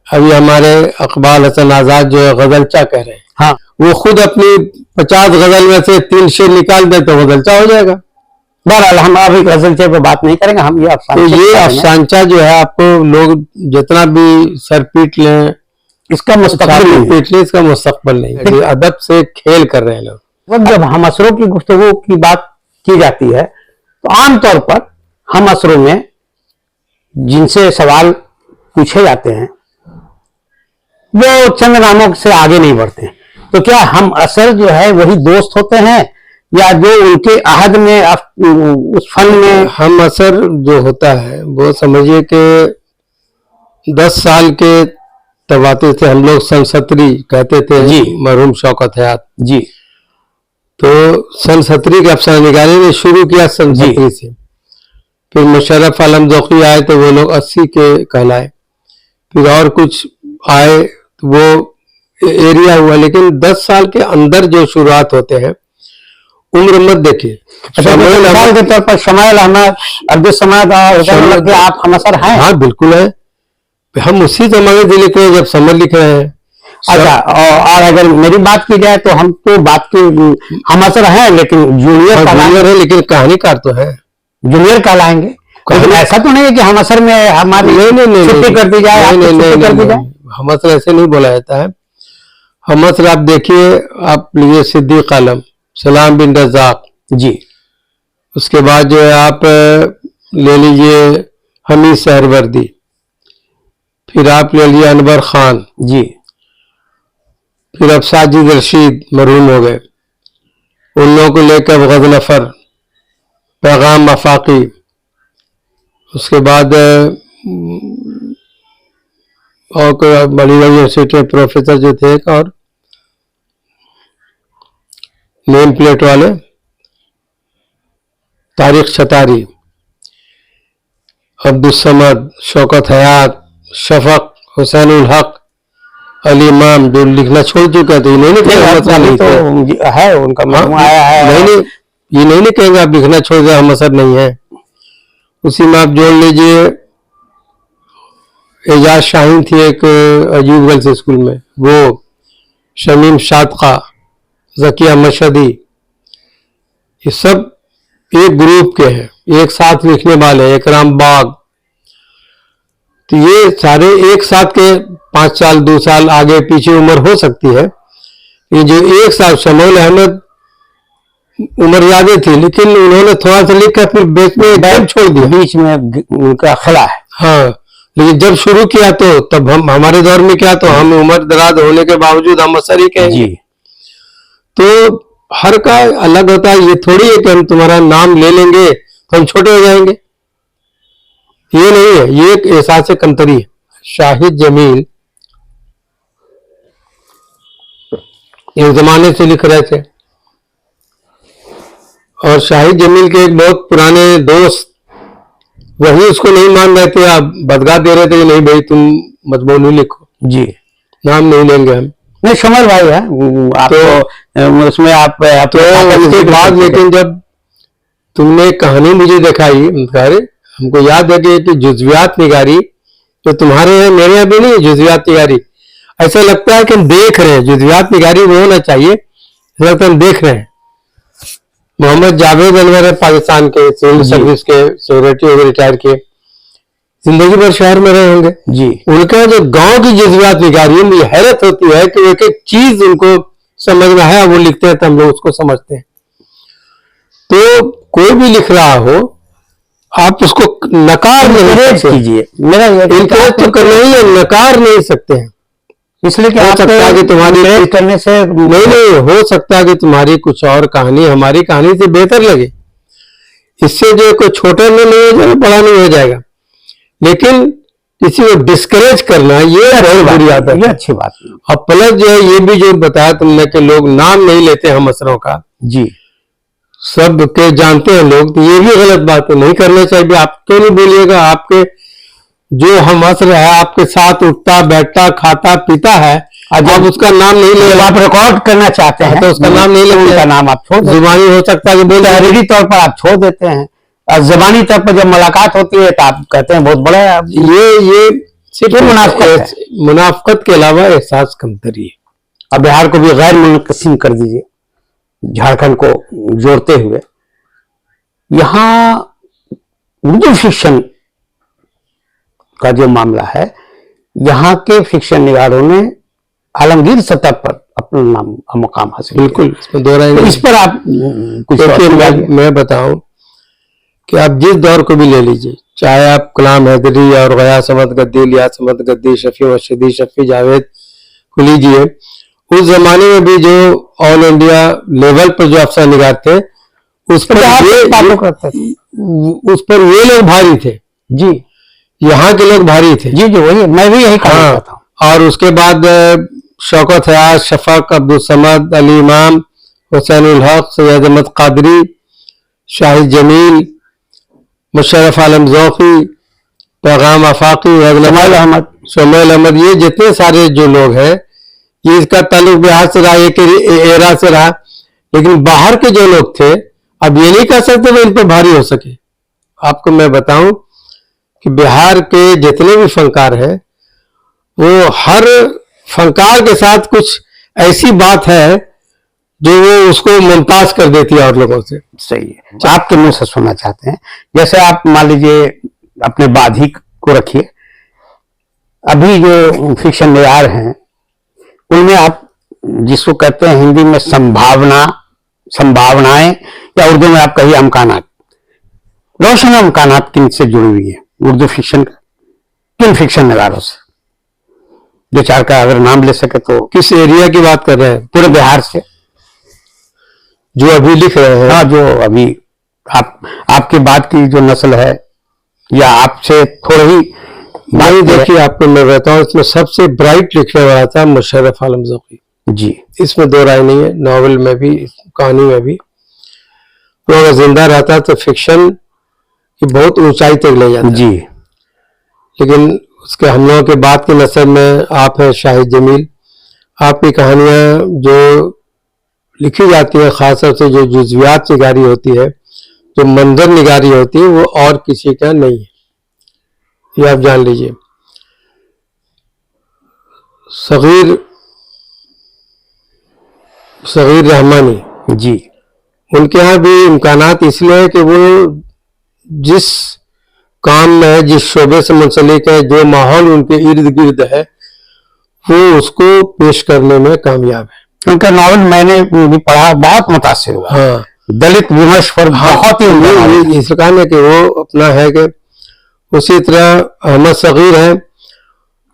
अभी हमारे इकबाल हसन आजाद जो है गजलचा कह रहे हैं, हाँ, वो खुद अपनी 50 गजल में से 3 शेर निकाल दे तो गजलचा हो जाएगा। बहरहाल हम अभी गजलचे पर बात नहीं करेंगे, हम ये तो अफसानचे ये अफसानचा जो है, आपको लोग जितना भी सर पीट लें, इसका मुस्तकबिल नहीं है। पीट लें, इसका मुस्तकबिल नहीं है। अदब से खेल कर रहे हैं लोग। वक्त जब हम असरों की गुफ्तगू की बात की जाती है तो आमतौर पर हम असरों में जिनसे सवाल पूछे जाते हैं वो चंद नामों से आगे नहीं बढ़ते। तो क्या हम असर जो है वही दोस्त होते हैं या जो उनके अहद में उस फन में? हम असर जो होता है वो समझिए कि 10 साल के तब आते थे हम लोग, सन 70 कहते थे जी, मरहूम शौकत हयात जी, तो सन 70 के अफसाना निगारी ने शुरू किया सन 70 से। फिर मुशर्रफ आलम ज़ौक़ी आए तो वो लोग 80 के कहलाए, फिर और कुछ आए तो वो एरिया हुआ। लेकिन 10 साल के अंदर जो शुरुआत होते हैं, उम्र मत देखिए। मिसाल के तौर पर शमाइल अहमद, अब्दुल समद और आप हम असर हैं? हाँ, बिल्कुल है। हम उसी जमाने से लिख रहे हैं जब समर लिख रहे हैं। अच्छा, और अगर मेरी बात की जाए तो हम तो बात की हम असर हैं लेकिन जूनियर है, लेकिन कहानीकार तो है, जूनियर कहलाएंगे। लेकिन ऐसा तो नहीं है कि हम असर में हमारी छुट्टी कर दी जाए, हम असर ऐसे नहीं बोला जाता है। हम असर आप देखिए, आप लीजिए सिद्दीक आलम, सलाम बिन रज़ाक जी, उसके बाद जो है आप ले लीजिए हमीद सहरवर्दी, फिर आप ले लीजिए अनवर खान जी, फिर अब साजिद रशीद मरहूम हो गए, उन लोगों को लेकर गज़नफ़र, पैगाम मफाकी, उसके बाद और कोई बड़ी यूनिवर्सिटी में प्रोफेसर जो थे एक और नेम प्लेट वाले, तारिक छतारी, अब्दुल समद, शौकत हयात, शफक, हुसैन उल हक, अली इमाम जो लिखना छोड़ चुका था। नहीं तो है उनका मजमूआ आया है। नहीं, ये नहीं कहेंगे आप लिखना छोड़ दिया, हम असर नहीं है। उसी में आप जोड़ लीजिए एजाज शाहीन थी एक अयूब गर्ल्स स्कूल में, वो शमीम शादका, जकिया मशदी, ये सब एक ग्रुप के हैं, एक साथ लिखने वाले, एकराम बाग, तो ये सारे एक साथ के 5 साल 2 साल आगे पीछे उम्र हो सकती है। ये जो एक साथ शमौल अहमद उम्र ज्यादा थी, लेकिन उन्होंने थोड़ा सा लिखा फिर बीच में एकदम छोड़ दिया, बीच में उनका खला है। हाँ, लेकिन जब शुरू किया तो तब हम हमारे दौर में क्या, तो हम उम्र दराज होने के बावजूद हम असर ही कहेंगे। तो हर का अलग होता है। ये थोड़ी है कि हम तुम्हारा नाम ले लेंगे तो हम छोटे हो जाएंगे, ये नहीं है। ये एक एहसास कमतरी है। शाहिद जमील एक जमाने से लिख रहे थे, और शाहिद जमील के एक बहुत पुराने दोस्त वही उसको नहीं मान रहे थे, आप बदगा दे रहे थे कि नहीं भाई तुम मजमून ही लिखो जी, नाम नहीं लेंगे हम। नहीं शमल भाई है आप तो उसमें आप तो उसके बाद लेकिन जब तुमने कहानी मुझे दिखाई, अरे हमको याद है कि जुज़वियात निगारी तो तुम्हारे यहाँ मेरे यहाँ भी नहीं है जुज़वियात निगारी। ऐसा लगता है कि हम देख रहे हैं, जुज़वियात निगारी वो होना चाहिए, ऐसा लगता है हम देख रहे हैं। मोहम्मद जावेद अनवर है पाकिस्तान के, सिविल सर्विस के सेक्रेटरी हो गए, रिटायर किए, जिंदगी भर शहर में रहे होंगे जी। उनका जो गांव की जुज़वियात निगारी है, मुझे हैरत होती है कि एक एक चीज उनको समझना है, वो लिखते हैं तो हम लोग उसको समझते हैं। तो कोई भी लिख रहा हो आप उसको नकार नहीं कीजिए, मेरा इनकरेज तो करना ही है, नकार नहीं सकते हैं। इसलिए कि हो सकता है कि तुम्हारी करने से नहीं हो सकता है कि तुम्हारी कुछ और कहानी हमारी कहानी से बेहतर लगे, इससे जो कोई छोटा नहीं हो जाएगा, बड़ा नहीं हो जाएगा। लेकिन किसी को डिस्करेज करना ये बुरी आदत है, ये अच्छी बात नहीं। और प्लस जो है ये भी जो बताया तुमने कि लोग नाम नहीं लेते हम असरों का जी, सब के जानते हैं लोग, तो ये भी गलत बात है, नहीं करना चाहिए। आप क्यों नहीं बोलिएगा, आपके जो हम असर है आपके साथ उठता बैठता खाता पीता है, अब उसका नाम नहीं ले, आप रिकॉर्ड करना चाहते हैं तो उसका नाम नहीं ले, उनका नाम आप छोड़, जुबानी हो सकता है कि बोल तहरीरी तौर पर आप छोड़ देते हैं, और जबानी तौर पर जब मुलाकात होती है तो आप कहते हैं बहुत बड़ा है। ये सिर्फ मुनाफकत के अलावा एहसास कमतरी है। अब बिहार को भी गैर मुनक़सिम कर दीजिए, झारखंड को जोड़ते हुए। यहाँ उर्दू फिक्शन का जो मामला है, यहाँ के फिक्शन निगारों ने आलमगीर सतह पर अपना नाम मुकाम हासिल, बिल्कुल इसमें दो राय। इस पर आप कुछ मैं बताऊं कि आप जिस दौर को भी ले लीजिए, चाहे आप कलाम हैदरी और गयास अहमद गद्दी, लियास अहमद गद्दी, शफी मर्शदी, शफी जावेद को लीजिए, उस जमाने में भी जो ऑल इंडिया लेवल पर जो अफसर निगार थे उस पर ये लोग भारी थे जी, यहाँ के लोग भारी थे जी जी, वही मैं भी यही कहना चाहता हूँ। और उसके बाद शौकत हयात, शफक, अब्दुल समद, अली इमाम, हुसैन उल हक, सैयद अहमद कादरी, शाहिद जमील, मुशर्रफ आलम ज़ौक़ी, पैगाम आफाकी, शमौल अहमद, ये जितने सारे जो लोग हैं, ये इसका ताल्लुक बिहार से रहा, एक एरा से रहा। लेकिन बाहर के जो लोग थे, अब ये नहीं कह सकते वो इन पर भारी हो सके। आपको मैं बताऊं कि बिहार के जितने भी फनकार हैं, वो हर फनकार के साथ कुछ ऐसी बात है जो वो उसको मुमताज कर देती है और लोगों से। सही है, आपके मुंह से सुनना चाहते हैं। जैसे आप मान लीजिए अपने बाधी को रखिए, अभी जो फिक्शन निगार हैं उनमें आप जिसको कहते हैं हिंदी में संभावनाएं, या उर्दू में आप कहिए अमकानात, रोशन अमकानात किन से जुड़ी हुई है उर्दू फिक्शन का, किन फिक्शन निगारों से? दो चार का अगर नाम ले सके तो। किस एरिया की बात कर रहे हैं? पूरे बिहार से जो अभी लिख रहे हैं। हाँ, जो अभी आपके बाद की जो नस्ल है, या आपसे थोड़ा ही नहीं, देखिए आपको मैं कहता हूँ इसमें सबसे ब्राइट लिखने वाला था मुशर्रफ आलम ज़ौक़ी जी, इसमें दो राय नहीं है। नॉवल में भी, कहानी में भी, वो अगर जिंदा रहता तो फिक्शन की बहुत ऊंचाई तक ले जाता जी। लेकिन उसके हम लोगों के बाद की नस्ल में आप हैं शाहिद जमील, आपकी कहानियां जो लिखी जाती है, खासतौर से जो जुज़वियात निगारी होती है, जो मंजर निगारी होती है, वो और किसी का नहीं है, ये आप जान लीजिए। सगीर रहमानी जी, उनके यहाँ भी इम्कानात इसलिए है कि वो जिस काम में है, जिस शोबे से मुंसलिक है, जो माहौल उनके इर्द गिर्द है, वो उसको पेश करने में कामयाब है। उनका नॉवल मैंने भी पढ़ा, बहुत मुतासिर हुआ। हाँ, दलित विमर्श पर बहुत ही इस कारण है कि वो अपना है कि उसी तरह अहमद सगीर है,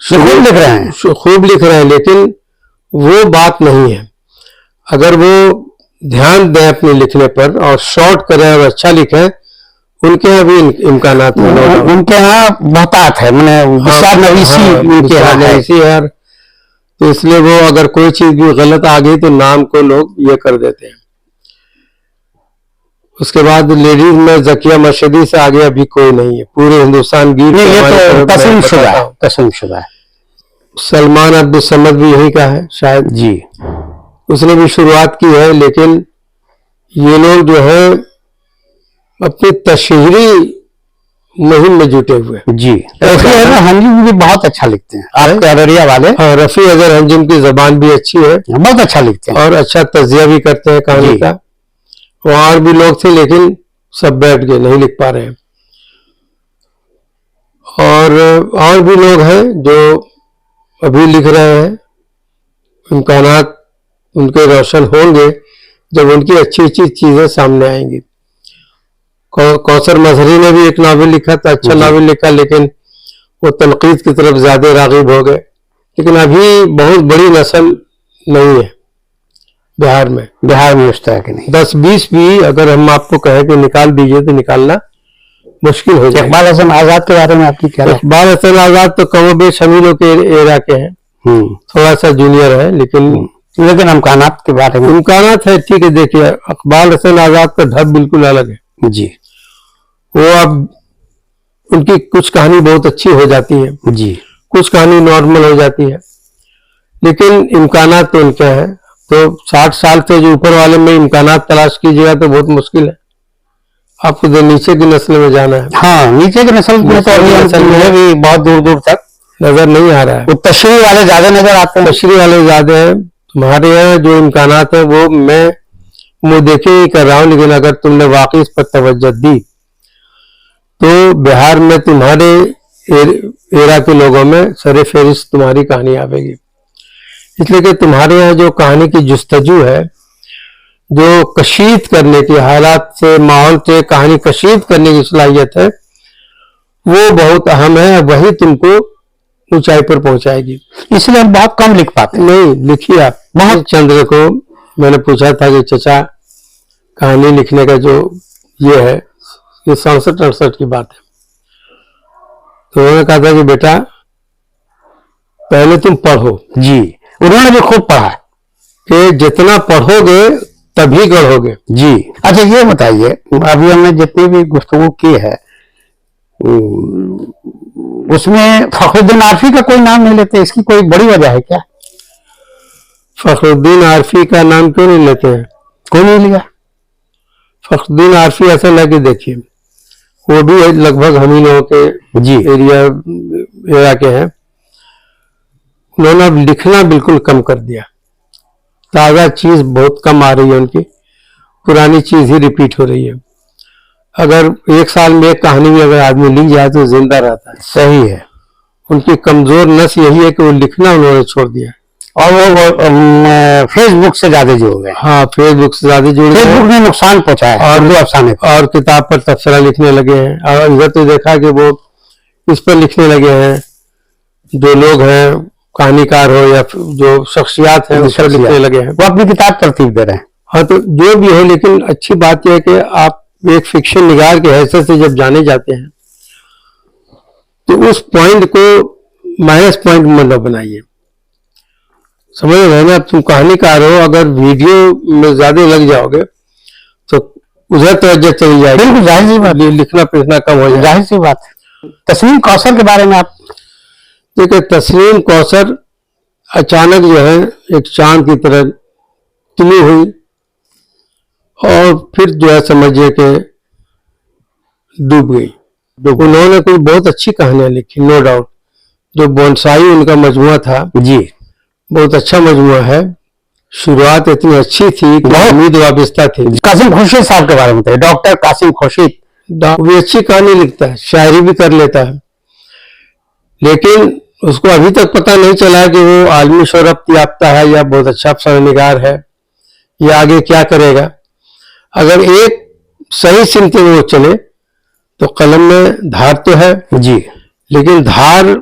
खूब लिख रहे हैं, खूब लिख रहे हैं, लेकिन वो बात नहीं है। अगर वो ध्यान दें अपने लिखने पर और शॉर्ट करें और अच्छा लिखें, उनके यहाँ भी इम्कानात हैं। उनके यहाँ बहुतात है, मैंने नवीसी उनके यहाँ नवीसी है, तो इसलिए वो अगर कोई चीज भी गलत आ गई तो नाम को लोग ये कर देते हैं। उसके बाद लेडीज में जकिया मर्शदी से आगे अभी कोई नहीं है पूरे हिंदुस्तान गीत। तो तस्लीम-शुदा है। सलमान अब्दुल समद भी यही का है शायद जी, उसने भी शुरुआत की है, लेकिन ये लोग जो है अपनी तशहीरी मुहिम में जुटे हुए। जी, रफी अजहर हंजिम भी बहुत अच्छा लिखते हैं, आपके अररिया वाले। हाँ, रफी अजहर हंजिम की जबान भी अच्छी है, बहुत अच्छा लिखते हैं और अच्छा तजिया भी करते हैं कहानी का। और भी लोग थे लेकिन सब बैठ गए, नहीं लिख पा रहे हैं। और भी लोग हैं जो अभी लिख रहे हैं। इम्कानात उनके रोशन होंगे जब उनकी अच्छी अच्छी चीजें सामने आएंगी। कौसर मजहरी ने भी एक नावल लिखा था, अच्छा नावल लिखा, लेकिन वो तनकीद की तरफ ज्यादा राग़िब हो गए। लेकिन अभी बहुत बड़ी नस्ल नहीं है बिहार में उस तरह के नहीं। 10-20 भी अगर हम आपको कहें कि निकाल दीजिए तो निकालना मुश्किल हो जाए। इकबाल हसन आजाद के बारे में आपकी क्या राय? इकबाल हसन आजाद तो कमोबेश हम लोग के एरा के हैं, थोड़ा सा जूनियर है, लेकिन इम्कानात के बारे में इम्कानात है। ठीक है, देखिए इकबाल हसन आजाद का ढब बिल्कुल अलग है जी। वो अब उनकी कुछ कहानी बहुत अच्छी हो जाती है जी, कुछ कहानी नॉर्मल हो जाती है, लेकिन इम्कानात तो उनके हैं। तो 60 साल से जो ऊपर वाले में इम्कानात तलाश कीजिएगा तो बहुत मुश्किल है। आपको जो नीचे की नस्ल में जाना है। हाँ, नीचे की नस्ल में तो अभी भी बहुत दूर दूर तक नजर नहीं आ रहा है। तशरीह वाले ज्यादा नजर आते हैं, तशरीह वाले ज्यादा है। तुम्हारे यहाँ जो इम्कानात है वो मैं मुँह देखे ही कर रहा हूँ, लेकिन अगर तुमने वाकई इस पर तवज्जो दी तो बिहार में तुम्हारे एरा के लोगों में सरे फहरिस्त तुम्हारी कहानी आवेगी। इसलिए कि तुम्हारे यहाँ जो कहानी की जुस्तजू है, जो कशीद करने की, हालात से माहौल से कहानी कशीद करने की सलाहियत है, वो बहुत अहम है। वही तुमको ऊंचाई पर पहुंचाएगी। इसलिए हम बहुत कम लिख पाते। नहीं, लिखिए आप। बहुत चंद्र को मैंने पूछा था कि चचा कहानी लिखने का जो ये है, ये 67-68 की बात है, तो उन्होंने कहा था कि बेटा पहले तुम पढ़ो। जी, उन्होंने भी खूब पढ़ा कि जितना पढ़ोगे तभी गढ़ोगे। जी। अच्छा, ये बताइए, अभी हमने जितनी भी गुफ्तगू की है उसमें फखरुद्दीन आरफी का कोई नाम नहीं लेते, इसकी कोई बड़ी वजह है क्या? फखरुद्दीन आरफी का नाम क्यों नहीं लेते हैं? क्यों नहीं लिया? फखरुद्दीन आरफी ऐसा लगे, देखिए वो भी लगभग हम ही लोगों के जी एरा के हैं। उन्होंने अब लिखना बिल्कुल कम कर दिया। ताज़ा चीज बहुत कम आ रही है उनकी, पुरानी चीज ही रिपीट हो रही है। अगर एक साल में एक कहानी भी अगर आदमी लिख जाए तो जिंदा रहता है। सही है। उनकी कमजोर नस यही है कि वो लिखना उन्होंने छोड़ दिया, और वो फेसबुक से ज्यादा जुड़ गए। हाँ, फेसबुक से ज्यादा जुड़ गए। फेसबुक ने नुकसान पहुंचाया और अफसाने और किताब पर तबसरा लिखने लगे हैं। और इधर तो देखा कि वो इस पर लिखने लगे हैं, जो लोग हैं कहानीकार हो या जो शख्सियात हैं उस पर लिखने लगे हैं। वो अपनी किताब तरतीब दे रहे हैं। हाँ, तो जो भी हो, लेकिन अच्छी बात यह है कि आप एक फिक्शन निगार के हैसियत से जब जाने जाते हैं तो उस पॉइंट को माइनस पॉइंट मत बनाइए। समझ रहे ना, तुम कहानीकार हो, अगर वीडियो में ज्यादा लग जाओगे तो उधर तवज्जो चली जाएगी। बिल्कुल जाहिर सी बात, लिखना पढ़ना कम हो जाएगा। जाहिर सी बात। तस्लीम कौसर के बारे में आप देखिए, तस्लीम कौसर अचानक जो है एक चांद की तरह खिली हुई और फिर जो है समझिए कि डूब गई। उन्होंने कोई बहुत अच्छी कहानियां लिखी, नो डाउट। जो बोनसाई उनका मजमुआ था जी, बहुत अच्छा मजमुआ है। शुरुआत इतनी अच्छी थी कि बहुत। उम्मीद वाबस्ता थी। कासिम खुर्शीद साहब के बारे में बताइए, डॉक्टर कासिम खुर्शीद। भी अच्छी कहानी लिखता है, शायरी भी कर लेता है, लेकिन उसको अभी तक पता नहीं चला कि वो आलमी शोहरत याफ्ता है या बहुत अच्छा अफसानानिगार है या आगे क्या करेगा। अगर एक सही सिमत में वो चले तो कलम में धार तो है जी, लेकिन धार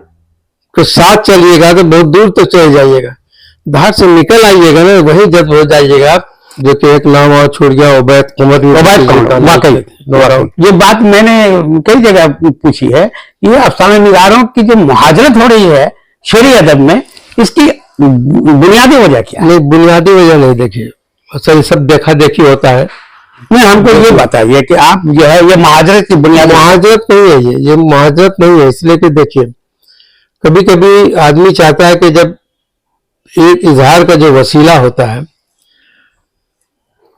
के साथ चलिएगा तो बहुत दूर तक चले जाइएगा। धार से निकल आइएगा ना, वही जब हो जाइएगा आप, जो कि एक नाम और छूट गया, उबैद कमर। वाकई ये बात मैंने कई जगह पूछी है। ये अफसाना निगारों की जो मुहाजरत हो रही है शेरी अदब में, इसकी बुनियादी वजह क्या है? नहीं, बुनियादी वजह नहीं देखिए, असल सब देखा देखी होता है। नहीं, हमको ये बताइए कि आप जो है ये मुहाजरत की बुनियादी। मुहाजरत नहीं है, ये मुहाजरत नहीं है। इसलिए कि देखिए, कभी कभी आदमी चाहता है कि जब एक इजहार का जो वसीला होता है,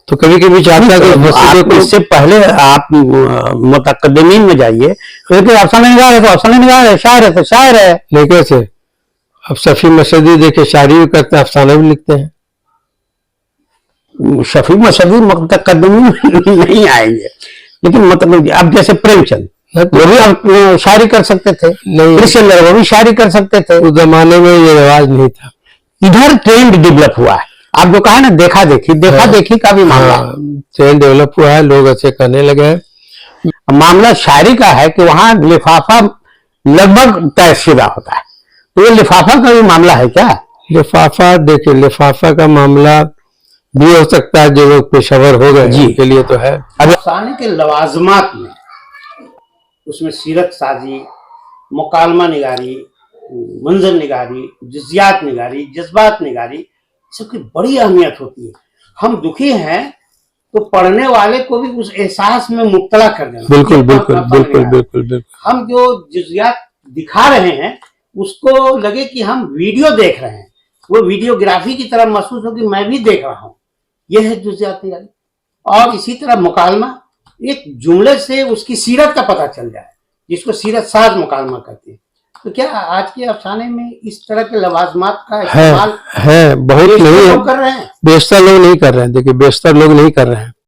तो कभी कभी चाहता है कि आप इससे पहले आप मुतकद्दिमीन में जाइए, क्योंकि अफसाना निगार है तो अफसाना निगार है, शायर है तो शायर है। नहीं कैसे, अब शफी मशदी देखिए शायरी भी करते हैं, अफसाना भी लिखते हैं। शफी मशदी मुतकद्दिमीन नहीं आएंगे, लेकिन मतलब अब जैसे प्रेमचंद, वो भी आप शायरी कर सकते थे। नहीं, कृष्ण वो भी शायरी कर सकते थे। उस जमाने में ये रिवाज नहीं था। इधर ट्रेंड डेवलप हुआ है। आप जो कहा ना देखा देखी का भी मामला, ट्रेंड डेवलप हुआ है, लोग ऐसे करने लगे हैं। मामला शायरी का है कि वहां लिफाफा लगभग तयशुदा होता है, तो ये लिफाफा का भी मामला है क्या? लिफाफा देखिए, लिफाफा का मामला भी हो सकता है, जो लोग पेशेवर हो गए जी के लिए तो है। अफसाने के लवाजमात में उसमें सीरत साजी, मुकालमा निगारी, मंजर निगारी, जुजियात निगारी, जज्बात निगारी, सबकी बड़ी अहमियत होती है। हम दुखी हैं तो पढ़ने वाले को भी उस एहसास में मुब्तला कर देना। बिल्कुल बिल्कुल बिल्कुल बिल्कुल बिल्कुल। हम जो जुजियात दिखा रहे हैं उसको लगे कि हम वीडियो देख रहे हैं, वो वीडियोग्राफी की तरह महसूस हो कि मैं भी देख रहा हूँ, यह है जुजियात निगारी। और इसी तरह मुकालमा, एक जुमले से उसकी सीरत का पता चल जाए, जिसको सीरत साज मुकालमा कहते हैं। तो क्या आज के अफसाने में इस तरह के लवाजमात का इस्तेमाल है बहुत नहीं कर रहे हैं? बेशतर लोग नहीं कर रहे हैं। देखिए, बेशतर लोग नहीं कर रहे हैं।